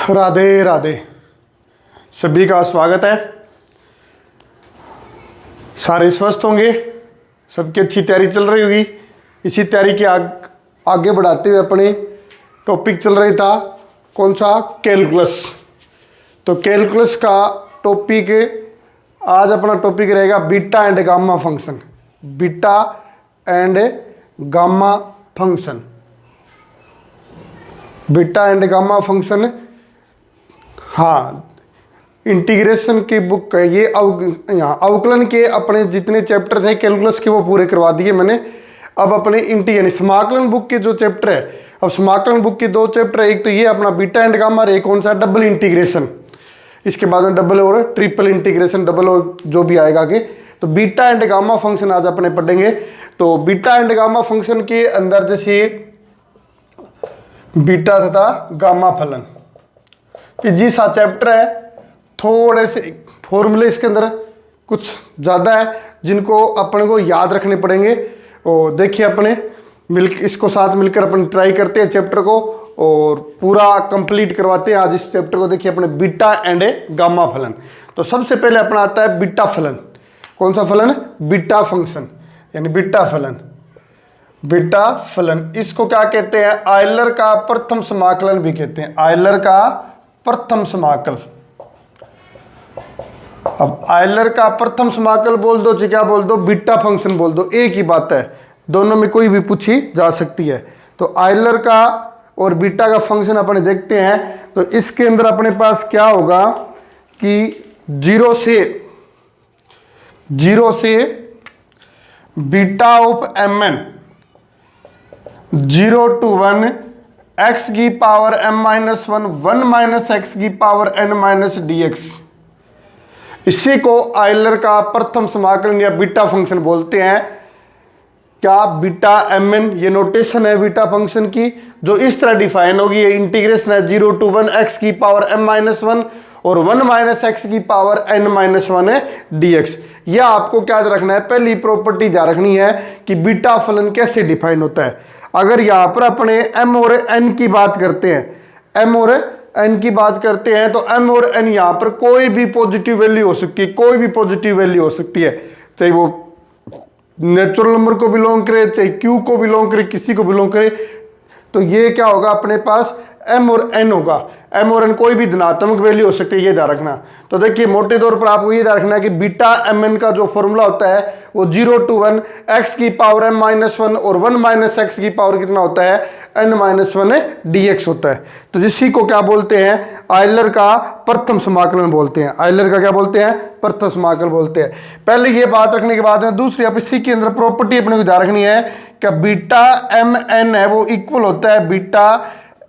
राधे राधे। सभी का स्वागत है। सारे स्वस्थ होंगे, सबकी अच्छी तैयारी चल रही होगी। इसी तैयारी के आगे बढ़ाते हुए अपने टॉपिक चल रही था कौन सा, कैलकुलस। तो कैलकुलस का टॉपिक आज अपना टॉपिक रहेगा beta and gamma function. Beta and gamma function, beta and gamma function. हाँ, इंटीग्रेशन की बुक है ये। यहाँ अवकलन के अपने जितने चैप्टर थे कैलकुलस के वो पूरे करवा दिए मैंने। अब अपने यानी समाकलन बुक के जो चैप्टर है, अब समाकलन बुक के दो चैप्टर है। एक तो ये अपना बीटा एंड गामा, और एक कौन सा, डबल इंटीग्रेशन। इसके बाद में डबल और ट्रिपल इंटीग्रेशन, डबल और जो भी आएगा आगे। तो बीटा एंड गामा फंक्शन आज अपने पढ़ेंगे। तो बीटा एंड गामा फंक्शन के अंदर जैसे बीटा तथा गामा फलन, इजी सा चैप्टर है। थोड़े से फॉर्मूले इसके अंदर कुछ ज़्यादा है जिनको अपने को याद रखने पड़ेंगे। और देखिए अपने इसको साथ मिलकर अपन ट्राई करते हैं चैप्टर को और पूरा कंप्लीट करवाते हैं आज इस चैप्टर को। देखिए अपने बीटा एंड गामा फलन। तो सबसे पहले अपना आता है बीटा फलन। कौन सा फलन? बीटा फंक्शन यानी बीटा फलन। बीटा फलन इसको क्या कहते हैं? आयलर का प्रथम समाकलन भी कहते हैं। आयलर का प्रथम समाकल। अब आयलर का प्रथम समाकल बोल दो, क्या बोल दो, बीटा फंक्शन बोल दो, एक ही बात है। दोनों में कोई भी पूछी जा सकती है। तो आयलर का और बीटा का फंक्शन अपने देखते हैं। तो इसके अंदर अपने पास क्या होगा कि जीरो से beta of m n 0 to 1 x की पावर m-1 1 माइनस एक्स की पावर n माइनस dx, इसी को आयलर का प्रथम समाकलन या बीटा फंक्शन बोलते हैं। क्या? बीटा mn, ये नोटेशन है बीटा फंक्शन की जो इस तरह डिफाइन होगी। ये इंटीग्रेशन है 0 to 1 x की पावर m-1 और 1 माइनस एक्स की पावर n-1 dx। यह आपको क्या रखना है? पहली प्रॉपर्टी ध्यान रखनी है कि बीटा फलन कैसे डिफाइन होता है। अगर यहां पर अपने m और n की बात करते हैं, m और n की बात करते हैं, तो m और n यहां पर कोई भी पॉजिटिव वैल्यू हो सकती है। कोई भी पॉजिटिव वैल्यू हो सकती है, चाहे वो नेचुरल नंबर को बिलोंग करे, चाहे q को बिलोंग करे, किसी को बिलोंग करे। तो ये क्या होगा अपने पास? m और n होगा। m और n कोई भी धनात्मक वैल्यू हो सकती है, ये ध्यान रखना। तो देखिए मोटे तौर पर आपको ये ध्यान रखना है कि बीटा mn का जो फॉर्मूला होता है वो 0 to 1 x की पावर m-1 और 1 माइनस एक्स की पावर कितना होता है? n-1 dx होता है। तो इसी को क्या बोलते हैं? आयलर का प्रथम समाकलन बोलते हैं। आयलर का क्या बोलते हैं? प्रथम समाकलन बोलते हैं। पहले ये बात रखने के बाद में दूसरी अब इसी के अंदर प्रॉपर्टी अपने को ध्यान रखनी है कि बीटा mn है वो इक्वल होता है बीटा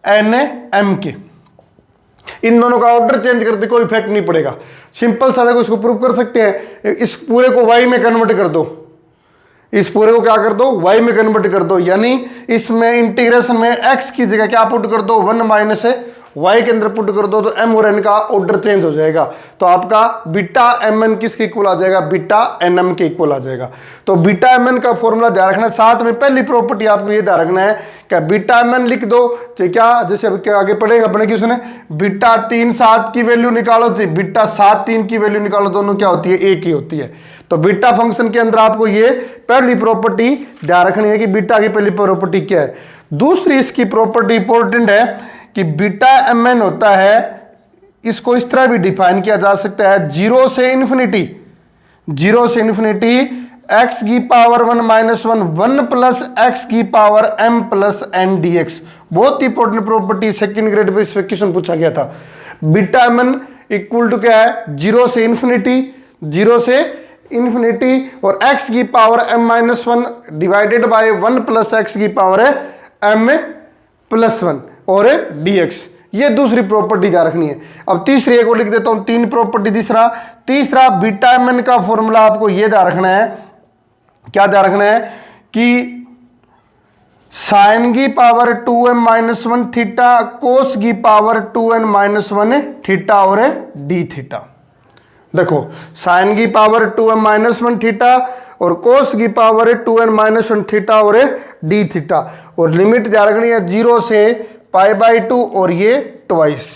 n-m के। इन दोनों का ऑर्डर चेंज करते कोई इफेक्ट नहीं पड़ेगा। सिंपल सा देखो, इसको प्रूव कर सकते हैं। इस पूरे को y में कन्वर्ट कर दो, इस पूरे को क्या कर दो? y में कन्वर्ट कर दो। यानी इसमें इंटीग्रेशन में x की जगह क्या पुट कर दो? 1 माइनस y के अंदर पुट कर दो, तो m और n का ऑर्डर चेंज हो जाएगा। तो आपका बीटा mn किसके इक्वल आ जाएगा? बीटा nm के इक्वल आ जाएगा। तो बीटा mn का फॉर्मूला ध्यान रखना है। साथ में पहली प्रॉपर्टी आपको ये ध्यान रखना है कि बीटा mn लिख दो, चाहे क्या, जैसे अब क्या आगे पढ़ेगा अपने की उसने बीटा 3 7 की वैल्यू निकालो, चाहे बीटा 7 3 की वैल्यू निकालो, दोनों क्या होती है? एक ही होती है। तो बीटा फंक्शन के अंदर आपको ये पहली प्रॉपर्टी ध्यान रखनी है कि बीटा की पहली प्रॉपर्टी क्या है। दूसरी इसकी प्रॉपर्टी इंपॉर्टेंट है कि बीटा mn होता है, इसको इस तरह भी डिफाइन किया जा सकता है 0 से इन्फिनिटी x की पावर 1 माइनस 1 प्लस एक्स की power m plus n dx। बहुत important property, second grade pay इस क्वेश्चन पूछा गया था। बीटा mn इक्वल टू क्या है? 0 से इन्फिनिटी और x की power m-1 divided by 1 plus X की पावर है m प्लस 1 और dx। ये दूसरी प्रॉपर्टी ध्यान रखनी है। अब तीसरी एक और लिख देता हूं, 3 प्रॉपर्टी। तीसरा बीटा mn का फॉर्मूला आपको ये ध्यान रखना है, क्या ध्यान रखना है कि साइन की पावर 2m-1 थीटा, कोस की पावर 2n-1 थीटा और d थीटा। देखो साइन की पावर 2m-1 थीटा और कोस की पावर 2n-1 थीटा और d थीटा। और लिमिट ध्यान रखनी है 0 से π/2 और ये ट्वाइस।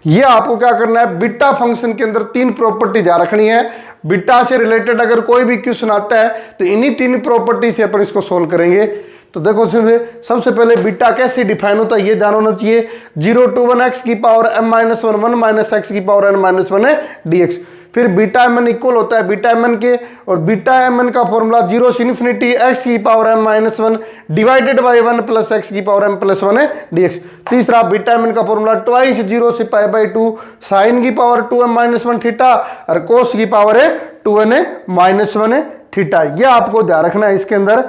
ये आपको क्या करना है, बीटा फंक्शन के अंदर 3 प्रॉपर्टी ध्यान रखनी है। बीटा से रिलेटेड अगर कोई भी क्वेश्चन आता है तो इन्हीं 3 प्रॉपर्टी से अपन इसको सोल्व करेंगे। तो देखो सबसे पहले बीटा कैसे डिफाइन होता है ये ध्यान होना चाहिए। 0 to 1 x की पावर m - 1 1 माइनस एक्स की पावर n - 1 है dx। फिर बीटा mn इक्वल होता है बीटा mn के, और बीटा mn का फॉर्मूला 0 से इन्फिनिटी x की power m - 1 divided by 1 plus X की पावर m + 1 है dx। तीसरा बीटा mn का फॉर्मूला ट्वाइस 0 से π/2 साइन की पावर 2m - 1 थीटा और कोस की पावर है 2n - 1 थीटा। ये आपको ध्यान रखना है इसके अंदर,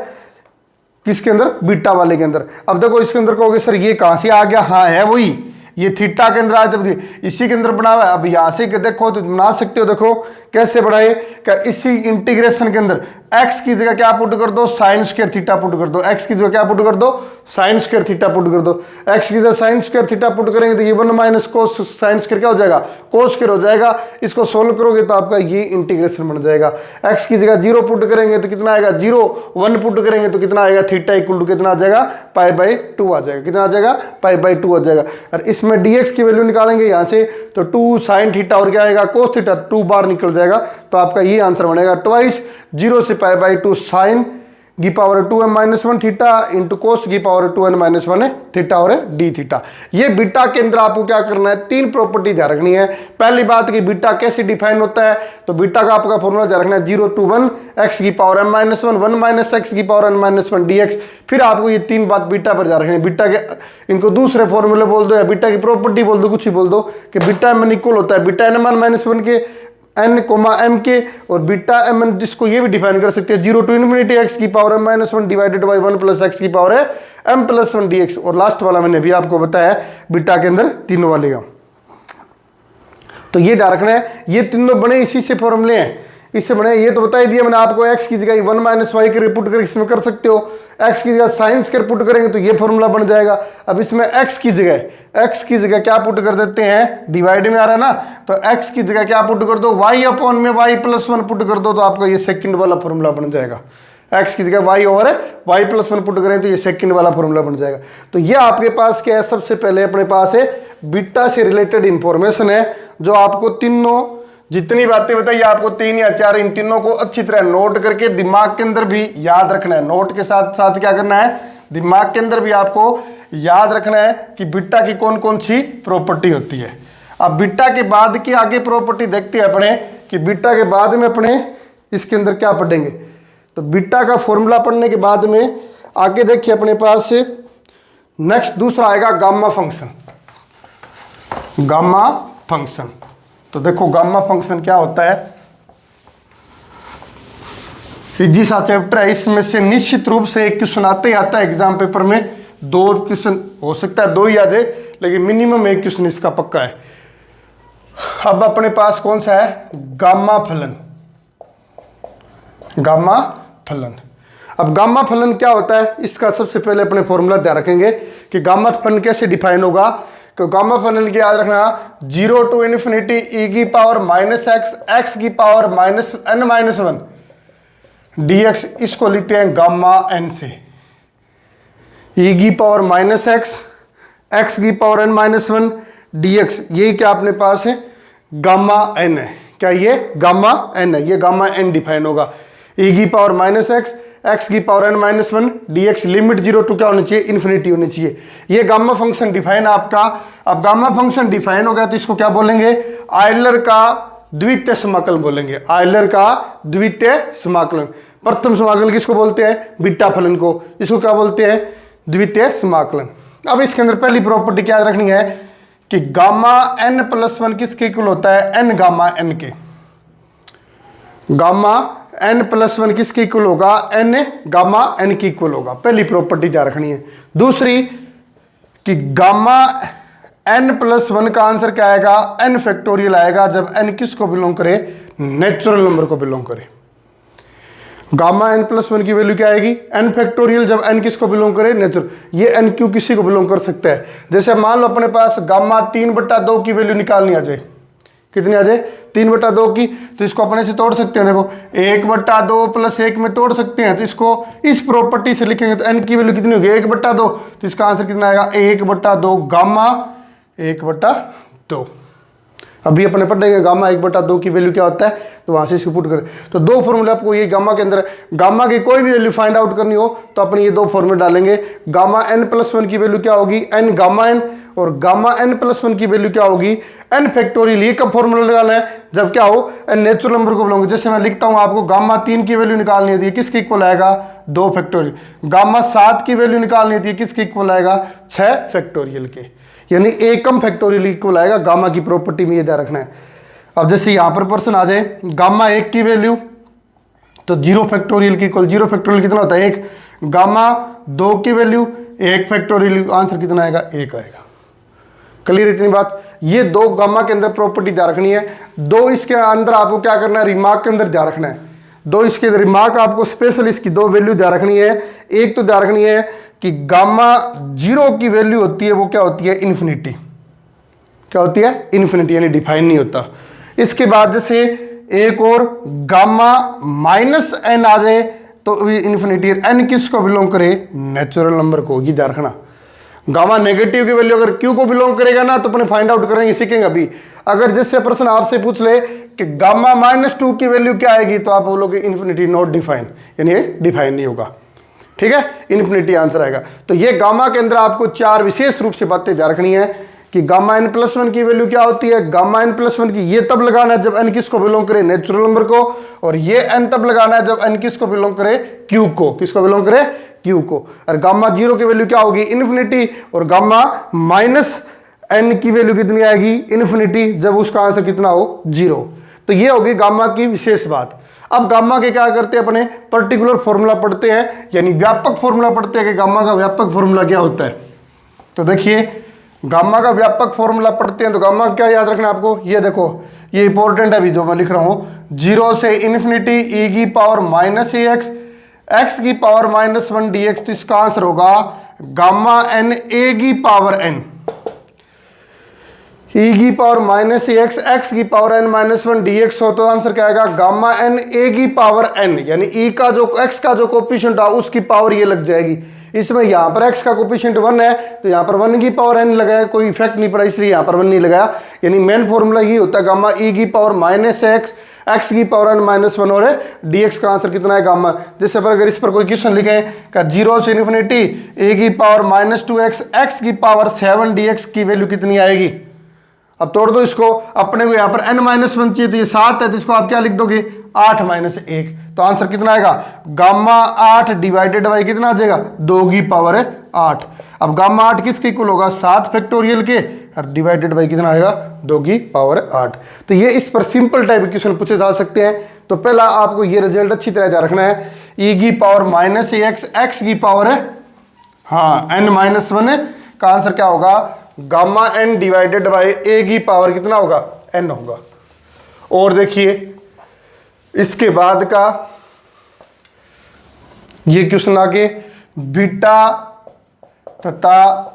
किसके अंदर, बीटा वाले के अंदर। अब देखो इसके अंदर कहोगे सर ये कहां से आ गया, हाँ है वही, ये थीटा के अंदर आया इसी के अंदर बना हुआ है। अब यहां से देखो तो बना सकते हो, देखो कैसे बढ़ाए, क्या इसी इंटीग्रेशन के अंदर x की जगह क्या पुट कर दो, साइन स्क्वायर थीटा पुट कर दो, x की जगह क्या पुट कर दो, साइन स्क्वायर थीटा पुट कर दो। x की जगह साइन स्क्वायर थीटा पुट करेंगे तो ये 1 माइनस कोस साइन स्क्वायर क्या हो जाएगा, कोस स्क्वायर हो जाएगा। इसको सोल्व करोगे तो आपका ये इंटीग्रेशन बन जाएगा। x की जगह 0 पुट करेंगे तो कितना आएगा 0, 1 पुट करेंगे तो कितना आएगा, थीटा इक्वल टू कितना आ जाएगा, π/2 आ जाएगा। कितना आ जाएगा, π/2 आ जाएगा। और इसमें dx की वैल्यू निकालेंगे यहाँ से तो 2 साइन थीटा और क्या आएगा, कोस थीटा, 2 बार निकल जाएगा। तो आपका ये आंसर बनेगा ट्वाइस 0 से π/2 साइन की power 2m - 1 theta into cos की पावर 2n - 1 थीटा और डी थीटा। ये बीटा के अंदर आपको क्या करना है, 3 प्रॉपर्टी ध्यान रखनी है। पहली बात कि बीटा कैसे डिफाइन होता है, तो बीटा का आपका फॉर्मूला ध्यान रखना है 0 to 1 x की पावर m - 1 1 माइनस एक्स की पावर n - 1 dx। फिर आपको ये 3 बात बीटा पर ध्यान रखनी है। बीटा के इनको दूसरे फॉर्मूले बोल दो या बीटा की प्रॉपर्टी बोल दो, कुछ ही बोल दो कि बीटा mn इक्वल होता है बीटा n - 1 के n, m के, और बीटा mn जिसको ये भी डिफाइन कर सकते हैं 0 to इन्फिनिटी x की power m - 1 divided by 1 plus X की पावर है m + 1 dx। और लास्ट वाला मैंने भी आपको बताया बीटा के अंदर तीनों वाले का। तो ये ध्यान रखना है, ये तीनों बने इसी से फॉर्मूले हैं, इससे बने। ये तो बता ही दिया मैंने आपको, x की जगह 1 - y के पुट करके इसमें कर सकते हो, x की जगह साइन स्क्वायर पुट करेंगे तो ये फॉर्मूला बन जाएगा। अब इसमें x की जगह क्या पुट कर देते हैं, डिवाइड में आ रहा है ना, तो x की जगह क्या पुट कर दो, y अपॉन में y + 1 पुट कर दो तो आपका ये सेकंड वाला फॉर्मूला बन जाएगा। x की जगह y और y + 1 पुट करें तो ये सेकंड वाला फॉर्मूला बन जाएगा। तो ये आपके पास क्या है, सबसे पहले अपने पास है बीटा से रिलेटेड इंफॉर्मेशन है, जो आपको तीनों जितनी बातें बताई आपको 3 या 4 इन तीनों को अच्छी तरह नोट करके दिमाग के अंदर भी याद रखना है। नोट के साथ साथ क्या करना है, दिमाग के अंदर भी आपको याद रखना है कि बीटा की कौन कौन सी प्रॉपर्टी होती है। अब बीटा के बाद की आगे प्रॉपर्टी देखते हैं अपने कि बीटा के बाद में अपने इसके अंदर क्या पढ़ेंगे। तो बीटा का फॉर्मूला पढ़ने के बाद में आगे देखिए अपने पास से नेक्स्ट दूसरा आएगा गामा फंक्शन। गामा फंक्शन, तो देखो गामा फंक्शन क्या होता है, इजी सा चैप्टर है। इसमें से निश्चित रूप से एक क्वेश्चन आते ही आता है एग्जाम पेपर में, 2 क्वेश्चन हो सकता है 2 ही आ जाए, लेकिन मिनिमम 1 क्वेश्चन इसका पक्का है। अब अपने पास कौन सा है, गामा फलन। गामा फलन, अब गामा फलन क्या होता है, इसका सबसे पहले अपने फॉर्मूला ध्यान रखेंगे कि गामा फलन कैसे डिफाइन होगा। तो गामा फलन की याद रखना 0 to इन्फिनिटी e की पावर -x की पावर -n - 1 dx। इसको लिखते हैं गामा n से, e की पावर -x की पावर n - 1 dx। यही क्या अपने पास है, गामा n है। क्या ये गामा n है, ये गामा n डिफाइन होगा। e की पावर -x की power n - 1 dx, limit 0 to क्या होनी चाहिए, इन्फिनिटी होनी चाहिए। ये गामा फंक्शन डिफाइन आपका। अब गामा फंक्शन डिफाइन हो गया तो इसको क्या बोलेंगे, आयलर का द्वितीय समाकलन बोलेंगे। आयलर का द्वितीय समाकलन, प्रथम समाकलन किसको बोलते हैं, बीटा फलन को, इसको क्या बोलते हैं, द्वितीय समाकलन। अब इसके अंदर पहली प्रॉपर्टी क्या रखनी है कि गामा n + 1 किसके इक्वल होता है, n गामा n के। गामा n + 1 किसके इक्वल होगा, n गामा n के इक्वल होगा। पहली प्रॉपर्टी क्या रखनी है। दूसरी कि गामा n + 1 का आंसर क्या आएगा, n फैक्टोरियल आएगा जब n किसको बिलोंग करे, नेचुरल नंबर को बिलोंग करे। गामा n + 1 की वैल्यू क्या आएगी, n फैक्टोरियल जब n किसको बिलोंग करे, नेचुरल। ये n क्यों किसी को बिलोंग कर सकता है, जैसे मान लो अपने पास गामा 3/2 की वैल्यू निकालनी आ जाए, कितनी आ जाए, 3/2 की, तो इसको अपने से तोड़ सकते हैं। देखो 1/2 + 1 में तोड़ सकते हैं, तो इसको इस प्रॉपर्टी से लिखेंगे तो n की वैल्यू कितनी होगी, 1/2, तो इसका आंसर कितना आएगा, 1/2 गामा 1/2। अभी अपने पढ़ेंगे गामा 1/2 की वैल्यू क्या होता है, तो वहां से इसको पुट करें। तो दो फॉर्मूला आपको ये गामा के अंदर, गामा की कोई भी वैल्यू फाइंड आउट करनी हो तो अपन ये दो फॉर्मूले डालेंगे। गामा n+1 की वैल्यू क्या होगी, n गामा n, और गामा n+1 की वैल्यू क्या होगी, n फैक्टोरियल। ये कब फॉर्मूला लगाना है, जब क्या हो, n नेचुरल नंबर को बुलाऊंगे। जैसे मैं लिखता हूं आपको गामा 3 की वैल्यू निकालनी है, किसके इक्वल आएगा, 2 फैक्टोरियल। गामा 7 की वैल्यू निकालनी है, किसके इक्वल आएगा, 6 फैक्टोरियल के, यानी एकम फैक्टोरियल इक्वल आएगा। गामा की प्रॉपर्टी में ये ध्यान रखना है। अब जैसे यहां पर प्रश्न आ जाए गामा 1 की वैल्यू, तो 0 फैक्टोरियल की इक्वल, 0 फैक्टोरियल कितना होता है 1। गामा 2 की वैल्यू 1 फैक्टोरियल, आंसर कितना आएगा, 1 आएगा। क्लियर इतनी बात। ये दो गामा के अंदर प्रॉपर्टी ध्यान रखनी है। दो इसके अंदर आपको क्या करना है, रिमार्क के अंदर ध्यान रखना है। दो इसके अंदर रिमार्क आपको स्पेशल इसकी दो वैल्यू ध्यान रखनी है। एक तो ध्यान रखनी है कि गामा 0 की वैल्यू होती है वो क्या होती है, इन्फिनिटी। क्या होती है, इन्फिनिटी, यानी डिफाइन नहीं होता। इसके बाद जैसे एक और गामा -n आ जाए तो इन्फिनिटी। n किसको बिलोंग करे, नेचुरल नंबर को, ये ध्यान रखना। गामा नेगेटिव की वैल्यू अगर क्यू को बिलोंग करेगा ना तो अपने फाइंड आउट करेंगे, सीखेंगे अभी। अगर जैसे प्रश्न आपसे पूछ ले कि गामा -2 की वैल्यू क्या आएगी, तो आप बोलोगे इन्फिनिटी नॉट डिफाइन, यानी ये डिफाइन नहीं होगा। ठीक है, इन्फिनिटी आंसर आएगा। तो ये गामा के अंदर आपको 4 विशेष रूप से बातें ध्यान रखनी है कि गामा n+1 की वैल्यू क्या होती है। गामा n+1 की ये तब लगाना है जब n किसको बिलोंग करे, नेचुरल नंबर को, और ये n तब लगाना है जब n किसको बिलोंग करे, q को। किसको बिलोंग करे, q को। और गामा 0 की वैल्यू क्या होगी, इन्फिनिटी, और गामा -n की वैल्यू कितनी आएगी, इन्फिनिटी, जब उसका आंसर कितना हो, 0। तो ये होगी गामा की विशेष बात। अब गामा के क्या करते हैं, अपने पर्टिकुलर फॉर्मूला पढ़ते हैं, यानी व्यापक फॉर्मूला पढ़ते हैं कि गामा का व्यापक फॉर्मूला क्या होता है। तो देखिए गामा का व्यापक फॉर्मूला पढ़ते हैं तो गामा क्या याद रखना आपको, ये देखो, ये इंपॉर्टेंट है अभी जो मैं लिख रहा हूं। 0 से इन्फिनिटी e की पावर -ax, x की पावर -1 dx। तो इसका आंसर होगा गामा n a की पावर n, e की पावर -ax, x की पावर n-1 dx हो। तो आंसर क्या आएगा, गामा n a की पावर n, यानी e का जो x का जो कोफिशिएंट है उसकी पावर ये लग जाएगी। इसमें यहां पर x का कोफिशिएंट 1 है तो यहां पर 1 की पावर n लगाया, कोई इफेक्ट नहीं पड़ा, इसलिए यहां पर 1 नहीं लगाया। यानी मेन फॉर्मूला ये होता है गामा e की पावर -x, x की पावर n-1, और dx का आंसर कितना है, गामा। जैसे पर अगर इस पर कोई क्वेश्चन लिखे का 0 से इन्फिनिटी a की पावर -2x, x की पावर 7 dx की वैल्यू कितनी आएगी। अब तोड़ दो इसको, अपने को यहाँ पर n-1 चाहिए तो ये 7 है, तो इसको आप क्या लिख दोगे, 8 - 1। तो आंसर कितना आएगा, गामा 8 डिवाइडेड बाई कितना आ जाएगा, 2 की पावर 8। अब गामा 8 किसके इक्वल होगा, 7 फैक्टोरियल के, और डिवाइडेड बाई कितना आएगा, 2 की पावर 8। तो ये इस पर सिंपल टाइप क्वेश्चन पूछे जा सकते हैं। तो पहला आपको ये रिजल्ट अच्छी तरह ध्यान रखना है, e की पावर -ax, x की पावर हाँ n-1 का आंसर क्या होगा, gamma n divided by a की पावर कितना होगा, n होगा। और देखिए इसके बाद का ये क्वेश्चन आगे, बीटा तथा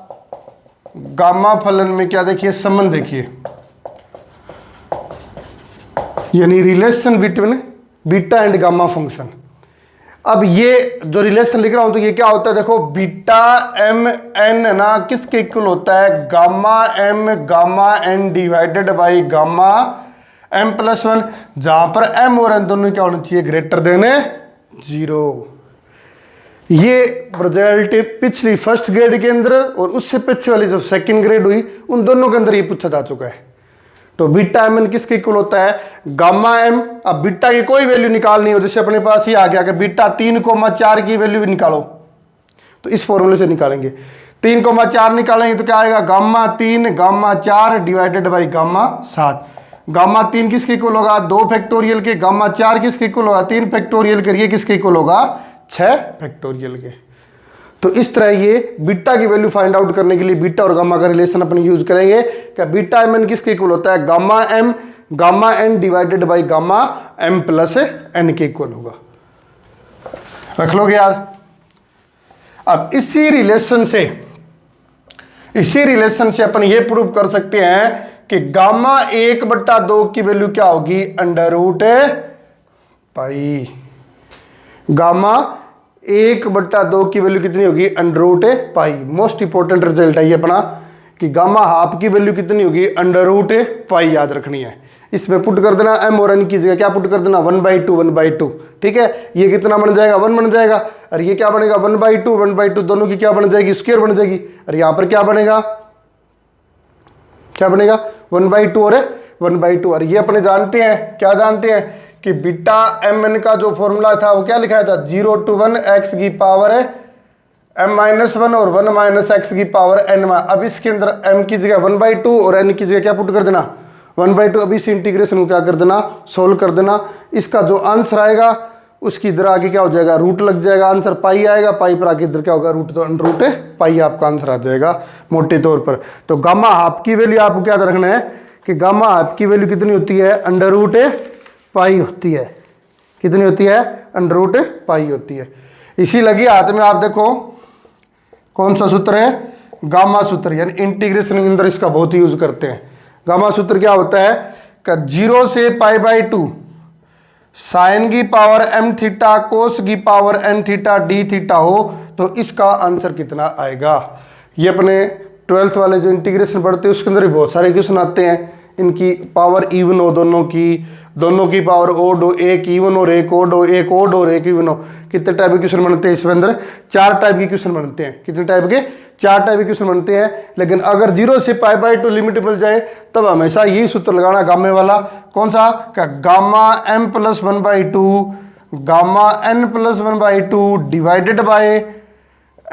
गामा फलन में क्या देखिए, संबंध देखिए, यानी relation between beta and gamma function. अब ये जो रिलेशन लिख रहा हूं तो ये क्या होता है, देखो बीटा m n ना किसके इक्वल होता है, gamma m gamma n divided by gamma m+1, जहां पर m और n दोनों क्या होना चाहिए, ग्रेटर देन 0। ये रिजल्ट पिछली फर्स्ट ग्रेड के अंदर और उससे पीछे वाली जब सेकंड ग्रेड हुई उन दोनों के अंदर ये पूछा जा चुका है। तो बीटा एम एन किसके इक्वल होता है, गामा एम। अब बीटा की कोई वैल्यू निकालनी हो, जैसे अपने पास ही आ गया कि बीटा 3,4 की वैल्यू भी निकालो, तो इस फॉर्मूले से निकालेंगे। 3,4 निकालेंगे तो क्या आएगा, gamma 3 gamma 4 divided by gamma 7। Gamma 3 किसके इक्वल होगा, 2 फैक्टोरियल के। गामा 4 किसके इक्वल होगा, 3 फैक्टोरियल के। ये किसके इक्वल होगा, 6 फैक्टोरियल के। तो इस तरह ये बीटा की वैल्यू फाइंड आउट करने के लिए बीटा और गामा का रिलेशन अपन यूज करेंगे। क्या बीटा एम एन किसके इक्वल होता है, gamma M gamma N divided by gamma M plus N के इक्वल होगा। रख लोगे याद। अब इसी रिलेशन से अपन ये प्रूव कर सकते हैं कि गामा 1/2 की वैल्यू क्या होगी, √π। गामा 1/2 की वैल्यू कितनी होगी, √π। मोस्ट इंपॉर्टेंट रिजल्ट है ये अपना, कि गामा हाफ की वैल्यू कितनी होगी, अंडर रूट पाई याद रखनी है। इसमें पुट कर देना m और n की जगह क्या पुट कर देना 1/2 ठीक है। ये कितना बन जाएगा 1 बन जाएगा, और ये क्या बनेगा 1/2 दोनों की क्या बन जाएगी स्क्वायर बन जाएगी, और यहां पर क्या बनेगा 1/2 और 1/2। और ये अपने जानते हैं, क्या जानते हैं कि बीटा mn का जो फॉर्मूला था वो क्या लिखाया था 0 to 1 x की पावर है m-1 और 1 - x की पावर n। अब इसके अंदर m की जगह 1/2 और n की जगह क्या पुट कर देना 1/2। अब इस इंटीग्रेशन को क्या कर देना सोल्व कर देना। इसका जो आंसर आएगा उसकी इधर आके क्या हो जाएगा रूट लग जाएगा, आंसर पाई आएगा, पाई पर आके इधर क्या होगा रूट, तो अंडर रूट पाई आपका आंसर आ जाएगा मोटे तौर पर। तो गामा हाफ की वैल्यू आपको क्या रखना है कि गामा हाफ की वैल्यू कितनी होती है अंडर रूट पाई होती है, कितनी होती है अंडर रूट पाई होती है। इसी लगी हाथ में आप देखो कौन सा सूत्र है गामा सूत्र, यानी इंटीग्रेशन के अंदर इसका बहुत ही यूज करते हैं। गामा सूत्र क्या होता है कि 0 से π/2 साइन की पावर m थीटा कोस की power n theta D theta हो तो इसका आंसर कितना आएगा। ये अपने 12th वाले जो इंटीग्रेशन पढ़ते हैं उसके अंदर भी बहुत सारे क्वेश्चन आते हैं, इनकी पावर इवन हो दोनों की पावर ओड हो, एक इवन हो एक ओड हो, एक ओड और एक इवन हो। कितने टाइप के क्वेश्चन बनते हैं इसके अंदर 4 टाइप के क्वेश्चन बनते हैं। कितने टाइप के 4 टाइप के क्वेश्चन बनते हैं। लेकिन अगर 0 से π/2 लिमिट मिल जाए तब हमेशा यही सूत्र लगाना गामे वाला, कौन सा क्या gamma m + 1/2 gamma n + 1/2 divided by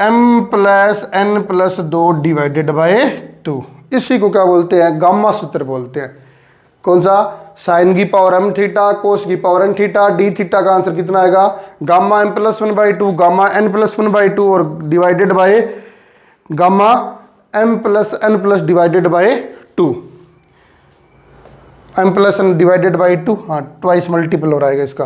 m + n + 2 divided by 2। इसी को क्या बोलते हैं गामा सूत्र बोलते हैं। कौन सा साइन की पावर m थीटा कोस की power n theta D theta का आंसर कितना आएगा गामा m + 1/2 गामा n + 1/2 और divided by gamma m + n divided by 2, m + n divided by 2, हाँ ट्वाइस मल्टीपल हो रहेगा इसका।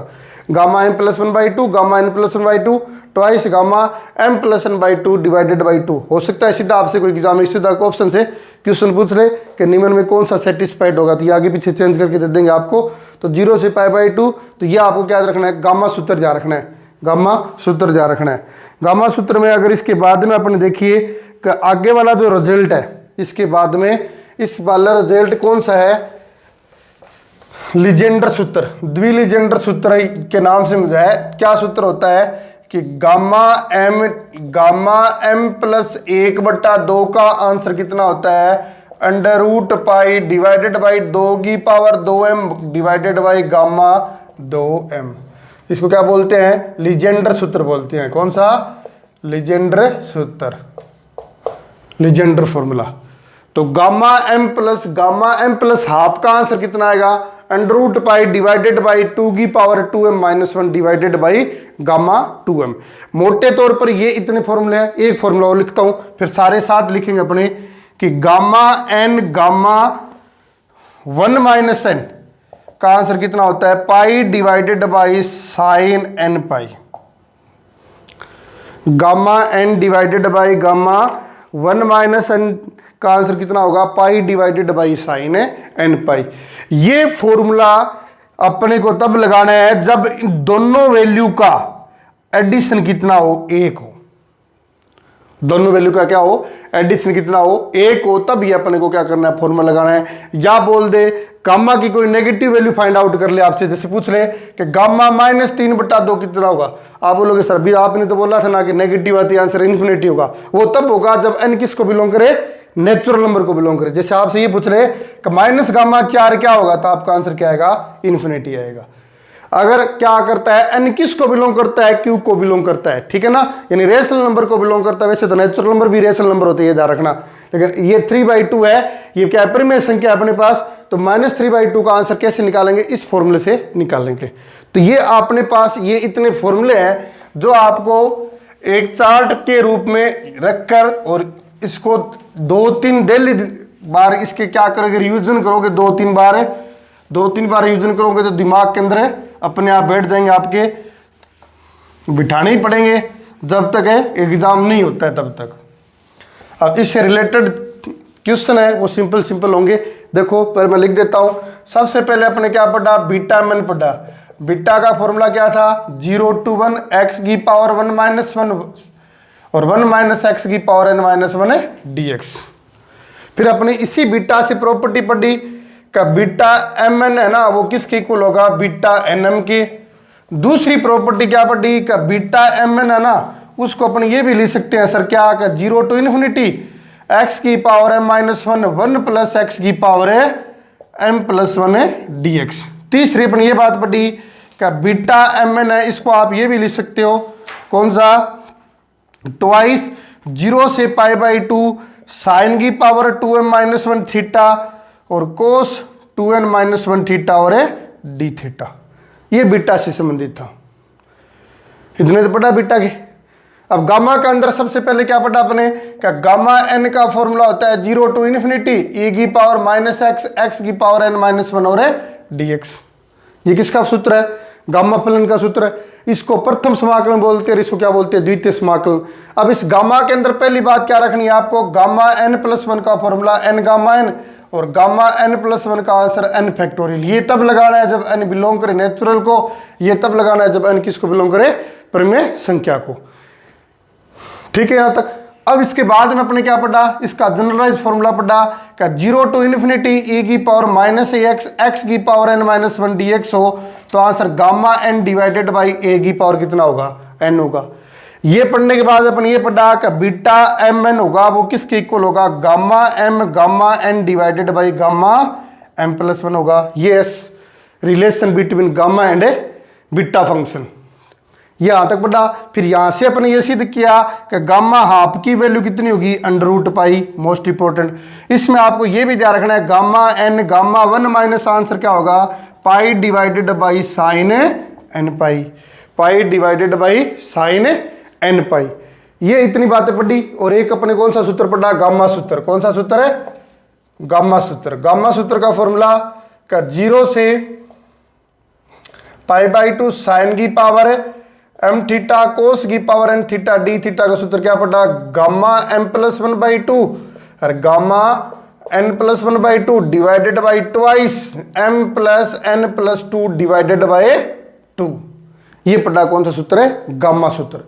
Gamma m + 1/2 gamma n + 1/2 twice gamma m + n/2 divided by 2। हो सकता है सीधा आपसे कोई एग्जाम सीधा ऑप्शन से क्वेश्चन पूछ ले कि निम्न में कौन सा सेटिस्फाइड होगा, तो ये आगे पीछे चेंज करके दे देंगे आपको। तो 0 से π/2 तो ये आपको क्या रखना है गामा सूत्र जा रखना है, गामा सूत्र जा रखना है। गामा सूत्र में अगर इसके बाद में अपने देखिए कि आगे वाला जो रिजल्ट है इसके बाद में इस वाला रिजल्ट कौन सा है लीजेंडर सूत्र, द्विलीजेंडर सूत्र के नाम से मुझे है। क्या सूत्र होता है कि गामा m + 1/2 का आंसर कितना होता है under root pi divided by 2 की power 2m divided by gamma 2m। इसको क्या बोलते हैं लीजेंडर सूत्र बोलते हैं। कौन सा लीजेंडर सूत्र, लीजेंडर फॉर्मूला। तो गामा m + हाफ का आंसर कितना आएगा under root pi divided by 2 की power 2m - 1 divided by gamma 2m। मोटे तौर पर ये इतने फॉर्मूले हैं। एक फॉर्मूला और लिखता हूं फिर सारे साथ लिखेंगे अपने कि गामा n गामा 1 - n का आंसर कितना होता है pi divided by sign n pi. Gamma n divided by gamma 1 - n का आंसर कितना होगा pi divided by sign n पाई। ये फॉर्मूला अपने को तब लगाना है जब इन दोनों वैल्यू का एडिशन कितना हो 1 हो, दोनों वैल्यू का क्या हो एडिशन कितना हो 1 हो, तब ये अपने को क्या करना है फॉर्मूला लगाना है। या बोल दे गामा की कोई नेगेटिव वैल्यू फाइंड आउट कर ले आपसे, जैसे पूछ ले कि गामा -3/2 कितना होगा, आप बोलोगे सर भी आपने तो बोला था ना कि नेगेटिव आती आंसर इन्फिनिटी होगा। वो तब होगा जब n किसको बिलोंग करे नेचुरल नंबर को बिलोंग करे। जैसे आपसे ये पूछ रहे कि -γ4 क्या होगा तो आपका आंसर क्या आएगा इन्फिनिटी आएगा। अगर क्या करता है n किसको बिलोंग करता है q को बिलोंग करता है, ठीक है ना, यानी रेशनल नंबर को बिलोंग करता है। वैसे तो नेचुरल नंबर भी रेशनल नंबर होते हैं, ये ध्यान रखना। लेकिन ये 3/2 है, ये क्या है परिमेय संख्या अपने पास, तो -3/2 का आंसर कैसे निकालेंगे इस फॉर्मूले से निकालेंगे। तो ये अपने पास ये इतने फॉर्मूले हैं जो आपको एक चार्ट के रूप में रखकर और इसको 2-3 डेली बार इसके क्या करोगे रिवीजन करोगे, 2-3 बार रिवीजन करोगे तो दिमाग के अंदर अपने आप बैठ जाएंगे, आपके बिठाने ही पड़ेंगे जब तक है एग्जाम नहीं होता है तब तक। अब इससे रिलेटेड क्वेश्चन है वो सिंपल होंगे। देखो पर मैं लिख देता हूं। सबसे पहले अपने क्या पढ़ा बीटा mn पढ़ा। बीटा का फॉर्मूला क्या था 0 to 1 x की पावर 1 - 1 और 1 - x की पावर n - 1 dx। फिर अपने इसी बीटा से प्रॉपर्टी पढ़ी का बीटा एम एन है ना वो किसके इक्वल होगा, बीटा एन एम के। दूसरी प्रॉपर्टी क्या पढ़ी का बीटा एम एन है ना उसको अपन ये भी लिख सकते हैं सर क्या का 0 टू इन्फिनिटी एक्स की power M minus one one plus X की पावर है एम प्लस वन है डी एक्स। तीसरी अपन ये बात पढ़ी का बीटा एम एन है इसको आप ये भी लिख सकते हो कौन सा, ट्वाइस 0 से पाई बाई 2 साइन की power 2m minus one theta और कोस 2n माइनस वन थीटा और है डी थीटा। ये बीटा से संबंधित था। इतने तो पढ़ा बीटा के। अब गामा का अंदर सबसे पहले क्या पढ़ा अपने क्या, गामा एन का फॉर्मूला होता है 0 टू इन्फिनिटी e की पावर माइनस एक्स एक्स की पावर एन माइनस वन और है डी एक्स। ये किसका सूत्र है, गामा फलन का सूत्र है। इसको प्रथम समाकलन बोलते हैं, इसको क्या बोलते हैं, द्वितीय समाकलन। अब इस गामा के अंदर पहली बात क्या रखनी है आपको, गामा एन प्लस वन का फॉर्मूला एन गामा एन और गामा एन प्लस वन का आंसर एन फैक्टोरियल। ये तब लगाना है जब एन बिलोंग करे नेचुरल को, ये तब लगाना है जब एन किसको बिलोंग करे, परिमेय संख्या को। ठीक है यहां तक। अब इसके बाद में अपने क्या पढ़ा, इसका जनरलाइज फॉर्मूला पढ़ा क्या 0 टू इन्फिनिटी e की पावर माइनस एक्स एक्स की power N minus one D X हो तो answer gamma N divided by A की पावर कितना होगा, एन होगा। ये पढ़ने के बाद अपन ये पढ़ा कि बीटा एम एन होगा वो किसके इक्वल होगा, gamma N divided by gamma M plus one होगा। ये relation between gamma and beta function, ये यहां तक पढ़ा। फिर यहां से अपने ये सिद्ध किया कि गामा हाफ की वैल्यू कितनी होगी, under root pi. Most important इसमें आपको ये भी ध्यान रखना है gamma N gamma one minus answer क्या होगा, pi divided by sine N pi, pi divided by sine N pi. ये इतनी बातें पढ़ी। और एक अपने कौन सा सूत्र पढ़ा, गामा सूत्र। कौन सा सूत्र है, गामा सूत्र। गामा सूत्र का फॉर्मूला का 0 से पाई बाई 2 साइन की पावर एम थीटा कोस की power N theta D theta का सूत्र क्या पढ़ा, gamma M plus one by 2 और gamma N plus one by 2 divided by twice M plus N plus 2 divided by 2। ये पढ़ा कौन सा सूत्र है, गामा सूत्र।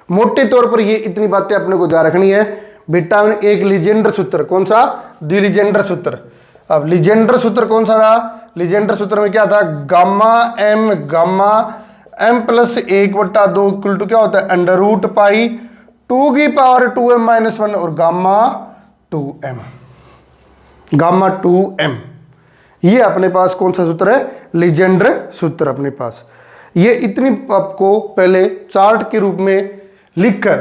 मोटे तौर पर ये इतनी बातें अपने को ध्यान रखनी है। बीटा में एक लीजेंडर सूत्र, कौन सा, द्विलीजेंडर सूत्र। अब लीजेंडर सूत्र कौन सा था, लीजेंडर सूत्र में क्या था, gamma M plus 1/2 equal to क्या होता है, अंडर रूट पाई 2 की पावर 2m माइनस वन और गामा 2m। ये अपने पास कौन सा सूत्र है, लीजेंडर सूत्र अपने पास। ये इतनी आपको पहले चार्ट के रूप में लिखकर